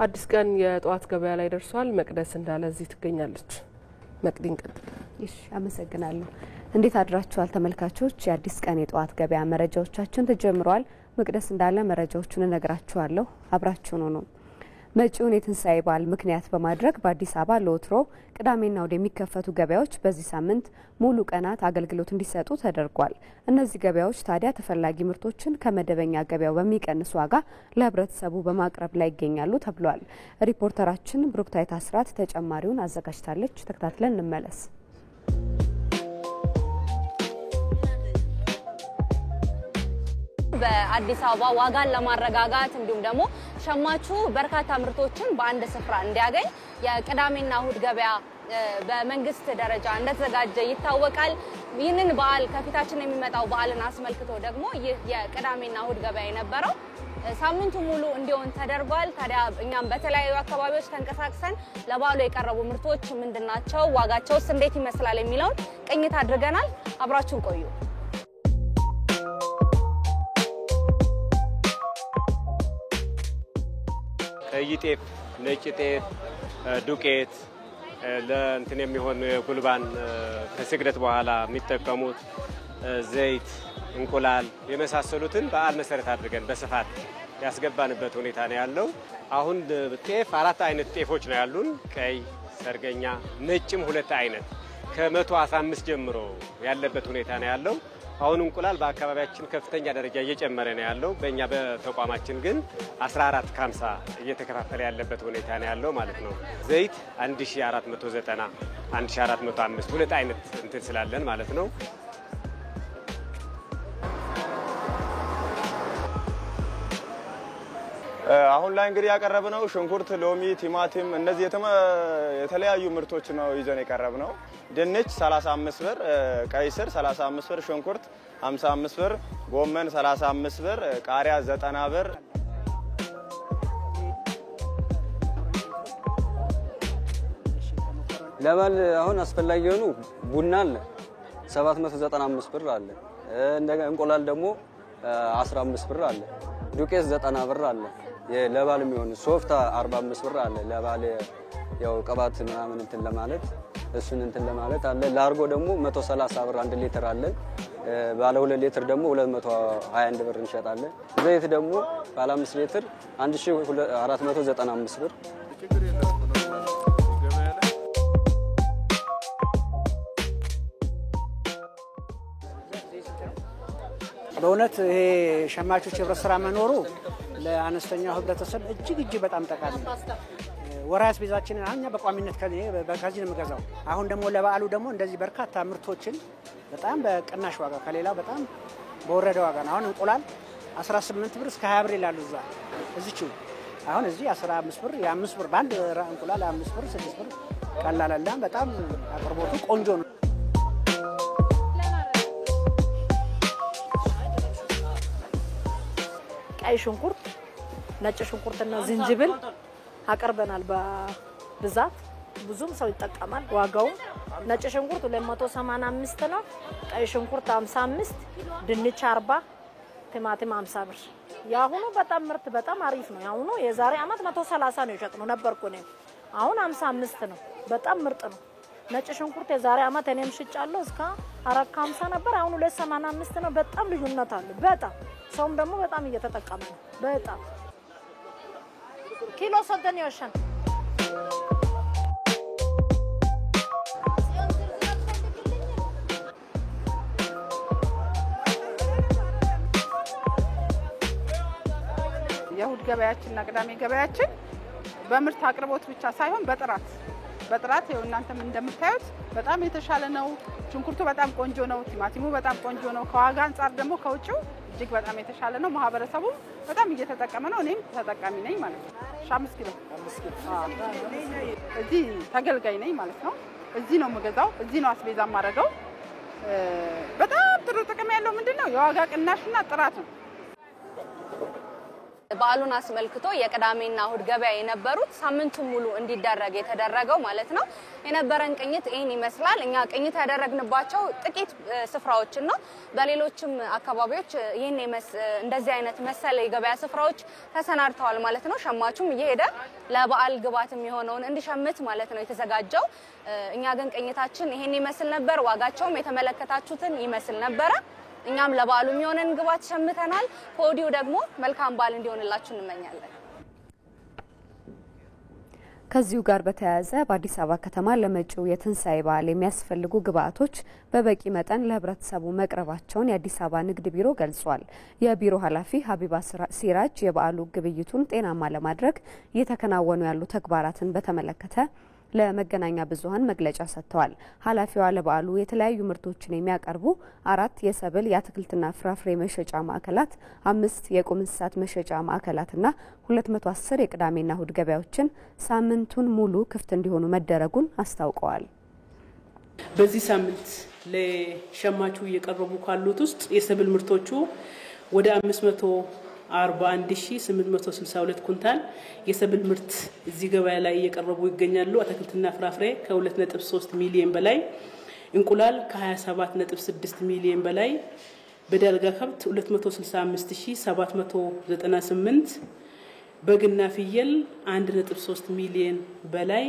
አዲስ ቀን የጧት ገበያ ላይ ደርሷል። መቅደስ እንዳለ እዚህ ትገኛለች። መቅዲን ቀጥል። እሺ አመሰግናለሁ። እንዴት አድራችኋል ተመልካቾች? የአዲስ ቀን የጧት ገበያ መረጃዎቻችን ተጀምሯል። መቅደስ እንዳለ መረጃዎቹን እነግራችኋለሁ። አብራችሁን ሆኖ መጪውን የትንሳኤ በዓል ምክንያት በማድረግ በአዲስ አበባ ለወትሮ ቅዳሜና እሁድ የሚከፈቱ ገበያዎች በዚህ ሳምንት ሙሉ ቀናት አገልግሎት እንዲሰጡ ተደርጓል። እነዚህ ገበያዎች ታዲያ ተፈላጊ ምርቶችን ከመደበኛ ገበያው በሚቀንስ ዋጋ ለህብረተሰቡ በማቅረብ ላይ ይገኛሉ ተብሏል። ሪፖርተራችን ብሩክታይት አስራት ተጨማሪውን አዘጋጅታለች። ተከታትለን እንመለስ። በአዲስ አበባ ዋጋን ለማረጋጋት እንዲሁም ደግሞ ሸማቹ በርካታ ምርቶችን በአንድ ስፍራ እንዲያገኝ የቅዳሜና እሁድ ገበያ በመንግስት ደረጃ እንደተዘጋጀ ይታወቃል። ይህንን በዓል ከፊታችን የሚመጣው በዓልን አስመልክቶ ደግሞ ይህ የቅዳሜና እሁድ ገበያ የነበረው ሳምንቱ ሙሉ እንዲሆን ተደርጓል። ታዲያ እኛም በተለያዩ አካባቢዎች ተንቀሳቅሰን ለበዓሉ የቀረቡ ምርቶች ምንድናቸው፣ ዋጋቸውስ እንዴት ይመስላል የሚለውን ቅኝት አድርገናል። አብራችሁን ቆዩ። ቀይ ጤፍ፣ ነጭ ጤፍ፣ ዱቄት ለእንትን የሚሆን ጉልባን ከስግደት በኋላ የሚጠቀሙት ዘይት፣ እንቁላል የመሳሰሉትን በዓል መሰረት አድርገን በስፋት ያስገባንበት ሁኔታ ነው ያለው። አሁን ጤፍ 4 አይነት ጤፎች ነው ያሉን። ቀይ፣ ሰርገኛ፣ ነጭም 2 አይነት ከ115 ጀምሮ ያለበት ሁኔታ ነው ያለው። አሁን እንቁላል በአካባቢያችን ከፍተኛ ደረጃ እየጨመረ ነው ያለው። በእኛ በተቋማችን ግን 14.50 እየተከፋፈለ ያለበት ሁኔታ ነው ያለው ማለት ነው። ዘይት 1490፣ 1405 2 አይነት እንትን ስላለን ማለት ነው። አሁን ላይ እንግዲህ ያቀረብነው ሽንኩርት፣ ሎሚ፣ ቲማቲም እነዚህ የተለያዩ ምርቶች ነው ይዘን የቀረብነው። ድንች 35 ብር፣ ቀይ ስር 35 ብር፣ ሽንኩርት 55 ብር፣ ጎመን 35 ብር፣ ቃሪያ 90 ብር። ለበዓል አሁን አስፈላጊ የሆኑ ቡና አለ 795 ብር አለ። እንደገና እንቁላል ደግሞ 15 ብር አለ። ዱቄት 90 ብር አለ። ለበዓል የሚሆን ሶፍት 45 ብር አለ። ለበዓል ያው ቅባት ምናምን እንትን ለማለት እሱን እንትን ለማለት አለ። ላርጎ ደግሞ 130 ብር 1 ሊትር አለ። ባለ 2 ሊትር ደግሞ 221 ብር እንሸጣለን። ዘይት ደግሞ ባለ 5 ሊትር 1495 ብር። በእውነት ይሄ ሸማቾች ህብረት ስራ መኖሩ ለአነስተኛው ህብረተሰብ እጅግ በጣም ጠቃሚ ነው። ወራስ ቤዛችንን አኛ በቋሚነት ከዚህ ነው የምገዛው። አሁን ደግሞ ለበዓሉ ደግሞ እንደዚህ በርካታ ምርቶችን በጣም በቅናሽ ዋጋ ከሌላው በጣም በወረደ ዋጋ ነው። አሁን እንቁላል 18 ብር እስከ 20 ብር ይላሉ እዚቹ። አሁን እዚህ 15 ብር፣ የ5 ብር ባንድ እንቁላል 5 ብር፣ 6 ብር ቀላላላ። በጣም አቅርቦቱ ቆንጆ ነው። ቀይ ሽንኩርት፣ ነጭ ሽንኩርትና ዝንጅብል አቀርበናል በብዛት። ብዙም ሰው ይጠቀማል። ዋጋው ነጭ ሽንኩርት 285 ነው፣ ቀይ ሽንኩርት 55፣ ድንች 40፣ ቲማቲም 50 ብር። ያሁኑ በጣም ምርት በጣም አሪፍ ነው። ያሁኑ የዛሬ አመት 130 ነው የሸጥነው ነበርኩ እኔ። አሁን 55 ነው። በጣም ምርጥ ነው። ነጭ ሽንኩርት የዛሬ አመት እኔም ሽጫለሁ እስከ 450 ነበር። አሁን 285 ነው። በጣም ልዩነት አለ። በጣም ሰውም ደግሞ በጣም እየተጠቀመ ነው። በጣም ኪሎ ሰደን ይወሻል። የእሁድ ገበያችንና ቅዳሜ ገበያችን በምርት አቅርቦት ብቻ ሳይሆን በጥራት ይኸው እናንተም እንደምታዩት በጣም የተሻለ ነው። ሽንኩርቱ በጣም ቆንጆ ነው። ቲማቲሙ በጣም ቆንጆ ነው። ከዋጋ አንፃር ደግሞ ከውጭው እጅግ በጣም የተሻለ ነው። ማህበረሰቡ በጣም እየተጠቀመ ነው። እኔም ተጠቃሚ ነኝ ማለት ነው። 5 ኪሎ እዚህ ተገልጋይ ነኝ ማለት ነው። እዚህ ነው የምገዛው። እዚህ ነው አስቤዛ የማደርገው። በጣም ጥሩ ጥቅም ያለው ምንድነው የዋጋ ቅናሽና ጥራት ነው። በዓሉን አስመልክቶ የቅዳሜና እሁድ ገበያ የነበሩት ሳምንቱን ሙሉ እንዲደረግ የተደረገው ማለት ነው። የነበረን ቅኝት ይህን ይመስላል። እኛ ቅኝት ያደረግንባቸው ጥቂት ስፍራዎችን ነው። በሌሎችም አካባቢዎች ይህን እንደዚህ አይነት መሰለ የገበያ ስፍራዎች ተሰናድተዋል ማለት ነው። ሸማቹም እየሄደ ለበዓል ግብዓት የሚሆነውን እንዲሸምት ማለት ነው የተዘጋጀው። እኛ ግን ቅኝታችን ይህን ይመስል ነበር። ዋጋቸውም የተመለከታችሁትን ይመስል ነበረ። እኛም ለበዓሉ የሚሆነን ግብዓት ሸምተናል። ከወዲሁ ደግሞ መልካም በዓል እንዲሆንላችሁ እንመኛለን። ከዚሁ ጋር በተያያዘ በአዲስ አበባ ከተማ ለመጪው የትንሳኤ በዓል የሚያስፈልጉ ግብዓቶች በበቂ መጠን ለህብረተሰቡ መቅረባቸውን የአዲስ አበባ ንግድ ቢሮ ገልጿል። የቢሮ ኃላፊ ሀቢባ ሲራጅ የበዓሉ ግብይቱን ጤናማ ለማድረግ እየተከናወኑ ያሉ ተግባራትን በተመለከተ ለመገናኛ ብዙሃን መግለጫ ሰጥተዋል። ኃላፊዋ ለበዓሉ የተለያዩ ምርቶችን የሚያቀርቡ 4 የሰብል የአትክልትና ፍራፍሬ መሸጫ ማዕከላት፣ 5 የቁም እንስሳት መሸጫ ማዕከላትና 210 የቅዳሜና እሁድ ገበያዎችን ሳምንቱን ሙሉ ክፍት እንዲሆኑ መደረጉን አስታውቀዋል። በዚህ ሳምንት ለሸማቹ እየቀረቡ ካሉት ውስጥ የሰብል ምርቶቹ ወደ 541,862 ኩንታል የሰብል ምርት እዚህ ገበያ ላይ እየቀረቡ ይገኛሉ። አትክልትና ፍራፍሬ ከ2.3 ሚሊዮን በላይ፣ እንቁላል ከ27.6 ሚሊዮን በላይ፣ በዳልጋ ከብት 265,798፣ በግና ፍየል 1.3 ሚሊዮን በላይ፣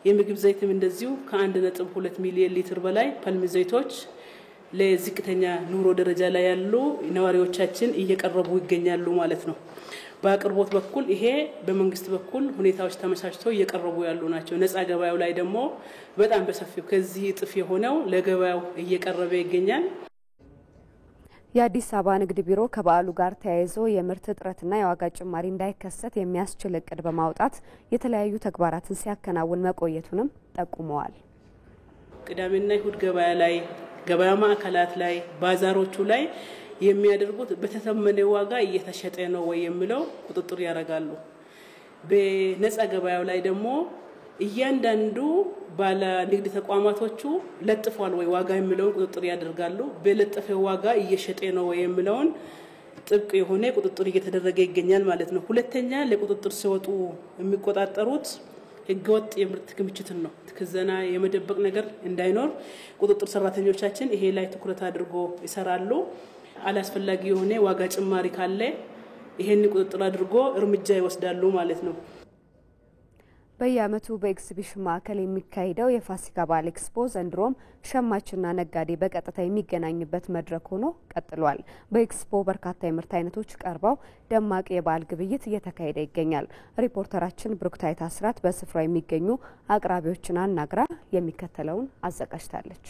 የምግብ ዘይትም እንደዚሁ ከ1.2 ሚሊዮን ሊትር በላይ ፓልም ዘይቶች ለዝቅተኛ ኑሮ ደረጃ ላይ ያሉ ነዋሪዎቻችን እየቀረቡ ይገኛሉ ማለት ነው። በአቅርቦት በኩል ይሄ በመንግስት በኩል ሁኔታዎች ተመቻችተው እየቀረቡ ያሉ ናቸው። ነፃ ገበያው ላይ ደግሞ በጣም በሰፊው ከዚህ እጥፍ የሆነው ለገበያው እየቀረበ ይገኛል። የአዲስ አበባ ንግድ ቢሮ ከበዓሉ ጋር ተያይዞ የምርት እጥረትና የዋጋ ጭማሪ እንዳይከሰት የሚያስችል እቅድ በማውጣት የተለያዩ ተግባራትን ሲያከናውን መቆየቱንም ጠቁመዋል። ቅዳሜና እሁድ ገበያ ላይ ገበያ ማዕከላት ላይ ባዛሮቹ ላይ የሚያደርጉት በተተመነ ዋጋ እየተሸጠ ነው ወይ የሚለው ቁጥጥር ያደርጋሉ። በነፃ ገበያው ላይ ደግሞ እያንዳንዱ ባለ ንግድ ተቋማቶቹ ለጥፏል ወይ ዋጋ የሚለውን ቁጥጥር ያደርጋሉ። በለጠፈው ዋጋ እየሸጠ ነው ወይ የሚለውን ጥብቅ የሆነ ቁጥጥር እየተደረገ ይገኛል ማለት ነው። ሁለተኛ ለቁጥጥር ሲወጡ የሚቆጣጠሩት ህገወጥ የምርት ክምችትን ነው። ከዘና የመደበቅ ነገር እንዳይኖር ቁጥጥር ሰራተኞቻችን ይሄ ላይ ትኩረት አድርጎ ይሰራሉ። አላስፈላጊ የሆነ ዋጋ ጭማሪ ካለ ይሄን ቁጥጥር አድርጎ እርምጃ ይወስዳሉ ማለት ነው። በየዓመቱ በኤግዚቢሽን ማዕከል የሚካሄደው የፋሲካ በዓል ኤክስፖ ዘንድሮም ሸማችና ነጋዴ በቀጥታ የሚገናኝበት መድረክ ሆኖ ቀጥሏል። በኤክስፖ በርካታ የምርት አይነቶች ቀርበው ደማቅ የበዓል ግብይት እየተካሄደ ይገኛል። ሪፖርተራችን ብሩክታይት አስራት በስፍራው የሚገኙ አቅራቢዎችን አናግራ የሚከተለውን አዘጋጅታለች።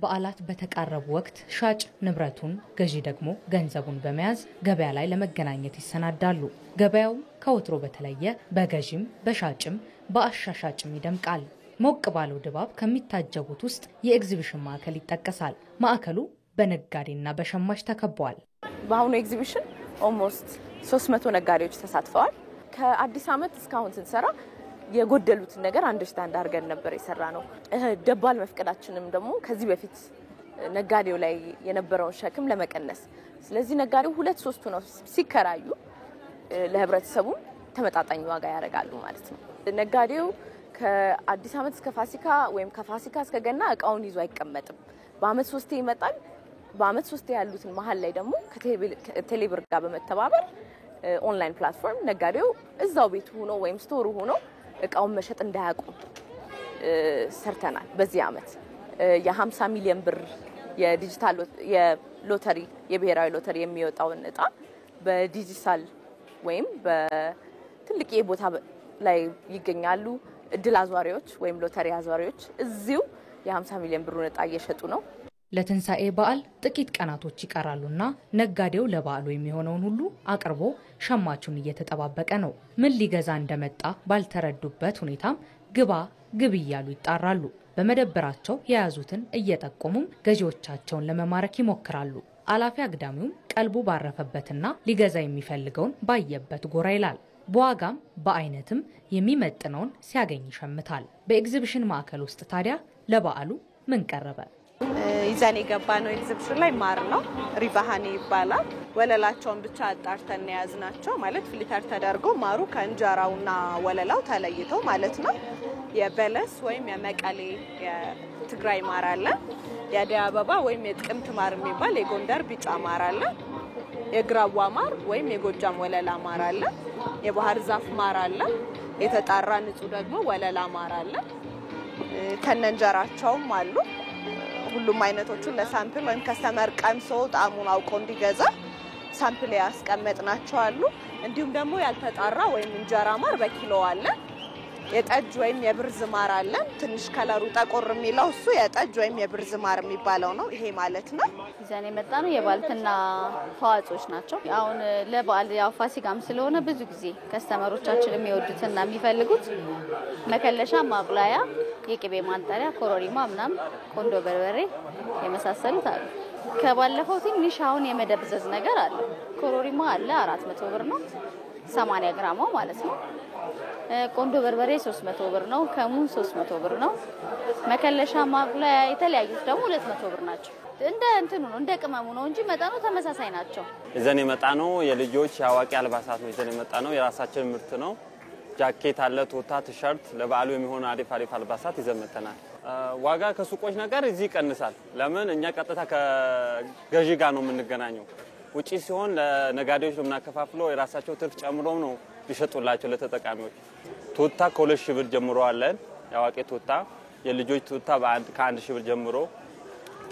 በዓላት በተቃረቡ ወቅት ሻጭ ንብረቱን ገዢ ደግሞ ገንዘቡን በመያዝ ገበያ ላይ ለመገናኘት ይሰናዳሉ። ገበያው ከወትሮ በተለየ በገዢም በሻጭም በአሻሻጭም ይደምቃል። ሞቅ ባለው ድባብ ከሚታጀቡት ውስጥ የኤግዚቢሽን ማዕከል ይጠቀሳል። ማዕከሉ በነጋዴና በሸማች ተከቧል። በአሁኑ ኤግዚቢሽን ኦልሞስት 300 ነጋዴዎች ተሳትፈዋል። ከአዲስ ዓመት እስካሁን ስንሰራ የጎደሉትን ነገር አንደርስታንድ አድርገን ነበር የሰራ ነው። ደባል መፍቀዳችንም ደግሞ ከዚህ በፊት ነጋዴው ላይ የነበረውን ሸክም ለመቀነስ፣ ስለዚህ ነጋዴው 2-3 ነው ሲከራዩ ለህብረተሰቡ ተመጣጣኝ ዋጋ ያደርጋሉ ማለት ነው። ነጋዴው ከአዲስ ዓመት እስከ ፋሲካ ወይም ከፋሲካ እስከ ገና እቃውን ይዞ አይቀመጥም። በአመት 3 ይመጣል። በአመት 3 ያሉትን መሀል ላይ ደግሞ ከቴሌብር ጋር በመተባበር ኦንላይን ፕላትፎርም ነጋዴው እዛው ቤቱ ሆኖ ወይም ስቶሩ ሆኖ እቃውን መሸጥ እንዳያቆም ሰርተናል። በዚህ አመት የ50 ሚሊዮን ብር የዲጂታል የሎተሪ የብሔራዊ ሎተሪ የሚወጣውን እጣ በዲጂታል ወይም በትልቅ የቦታ ላይ ይገኛሉ። እድል አዟሪዎች ወይም ሎተሪ አዟሪዎች እዚሁ የ50 ሚሊዮን ብሩን እጣ እየሸጡ ነው። ለትንሳኤ በዓል ጥቂት ቀናቶች ይቀራሉና ነጋዴው ለበዓሉ የሚሆነውን ሁሉ አቅርቦ ሸማቹን እየተጠባበቀ ነው። ምን ሊገዛ እንደመጣ ባልተረዱበት ሁኔታም ግባ ግብ እያሉ ይጣራሉ። በመደብራቸው የያዙትን እየጠቆሙም ገዢዎቻቸውን ለመማረክ ይሞክራሉ። አላፊ አግዳሚውም ቀልቡ ባረፈበትና ሊገዛ የሚፈልገውን ባየበት ጎራ ይላል። በዋጋም በአይነትም የሚመጥነውን ሲያገኝ ይሸምታል። በኤግዚቢሽን ማዕከል ውስጥ ታዲያ ለበዓሉ ምን ቀረበ? ይዘን የገባነው ኤግዚቢሽን ላይ ማር ነው ሪቫሃኒ ይባላል ወለላቸውን ብቻ አጣርተን ያዝናቸው ማለት ፊልተር ተደርጎ ማሩ ከእንጀራውና ወለላው ተለይተው ማለት ነው የበለስ ወይም የመቀሌ የትግራይ ማር አለ የአደይ አበባ ወይም የጥቅምት ማር የሚባል የጎንደር ቢጫ ማር አለ የግራዋ ማር ወይም የጎጃም ወለላ ማር አለ የባህር ዛፍ ማር አለ የተጣራ ንጹህ ደግሞ ወለላ ማር አለ ከነንጀራቸውም አሉ ሁሉም አይነቶቹን ለሳምፕል ወይም ከስተመር ቀምሶ ጣዕሙን አውቆ እንዲገዛ ሳምፕል ያስቀመጥናቸው አሉ እንዲሁም ደግሞ ያልተጣራ ወይም እንጀራ ማር በኪሎ አለ የጠጅ ወይም የብርዝ ማር አለ ትንሽ ከለሩ ጠቆር የሚለው እሱ የጠጅ ወይም የብርዝ ማር የሚባለው ነው ይሄ ማለት ነው ይዘን የመጣነው የባልትና ተዋጽኦች ናቸው አሁን ለበዓል ያው ፋሲካም ስለሆነ ብዙ ጊዜ ከስተመሮቻችን የሚወዱትና የሚፈልጉት መከለሻ ማብላያ የቅቤ ማንጠሪያ ኮሮሪማ ምናምን ቆንዶ በርበሬ የመሳሰሉት አሉ ከባለፈው ትንሽ አሁን የመደብዘዝ ነገር አለ ኮሮሪማ አለ 400 ብር ነው 80 ግራም ማለት ነው ቆንዶ በርበሬ 300 ብር ነው ከሙን 300 ብር ነው መከለሻ ማብላያ የተለያዩት ደግሞ 200 ብር ናቸው እንደ እንትኑ ነው እንደ ቅመሙ ነው እንጂ መጠኑ ተመሳሳይ ናቸው ይዘን የመጣነው የልጆች ያዋቂ አልባሳት ነው ይዘን የመጣነው የራሳችን ምርት ነው ጃኬት አለ ቱታ ቲሸርት ለበዓሉ የሚሆን አሪፍ አልባሳት ይዘን መተናል ዋጋ ከሱቆች ነገር እዚህ ይቀንሳል ለምን እኛ ቀጥታ ከገዢ ጋር ነው የምንገናኘው ውጪ ሲሆን ለነጋዴዎች ለምናከፋፍለው የራሳቸው ትርፍ ጨምሮ ነው ይሸጡላቸው ለተጠቃሚዎች ቱታ ከ2 ሺህ ብር ጀምሮ አለን ያዋቂ ቱታ የልጆች ቱታ ከ1 ሺህ ብር ጀምሮ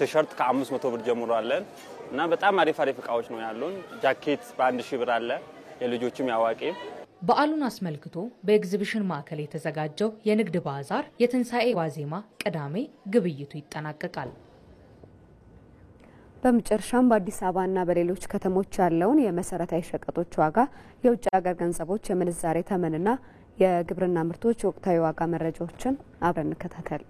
ቲሸርት ከ500 ብር ጀምሮ አለን እና በጣም አሪፍ እቃዎች ነው ያሉን ጃኬት በ1 ሺህ ብር አለ የልጆችም ያዋቂ በዓሉን አስመልክቶ በኤግዚቢሽን ማዕከል የተዘጋጀው የንግድ ባዛር የትንሳኤ ዋዜማ ቅዳሜ ግብይቱ ይጠናቀቃል በመጨረሻም በአዲስ አበባና በሌሎች ከተሞች ያለውን የመሰረታዊ ሸቀጦች ዋጋ የውጭ ሀገር ገንዘቦች የምንዛሬ ተመንና የግብርና ምርቶች ወቅታዊ ዋጋ መረጃዎችን አብረን እንከታተል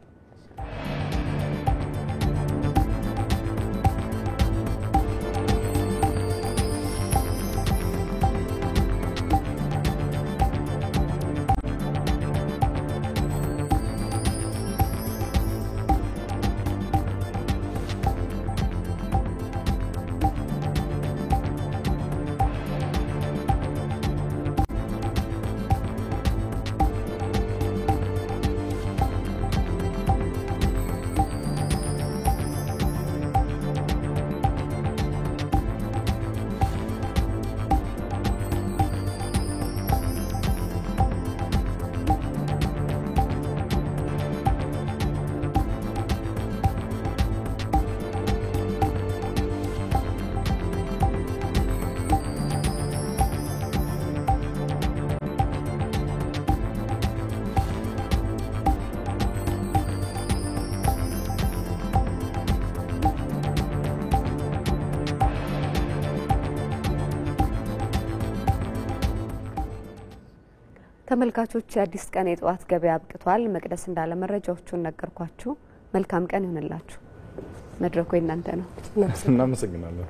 ተመልካቾች የአዲስ ቀን የጧት ገበያ አብቅቷል መቅደስ እንዳለ መረጃዎቹን ነገርኳችሁ መልካም ቀን ይሁንላችሁ መድረኩ እናንተ ነው እናመሰግናለን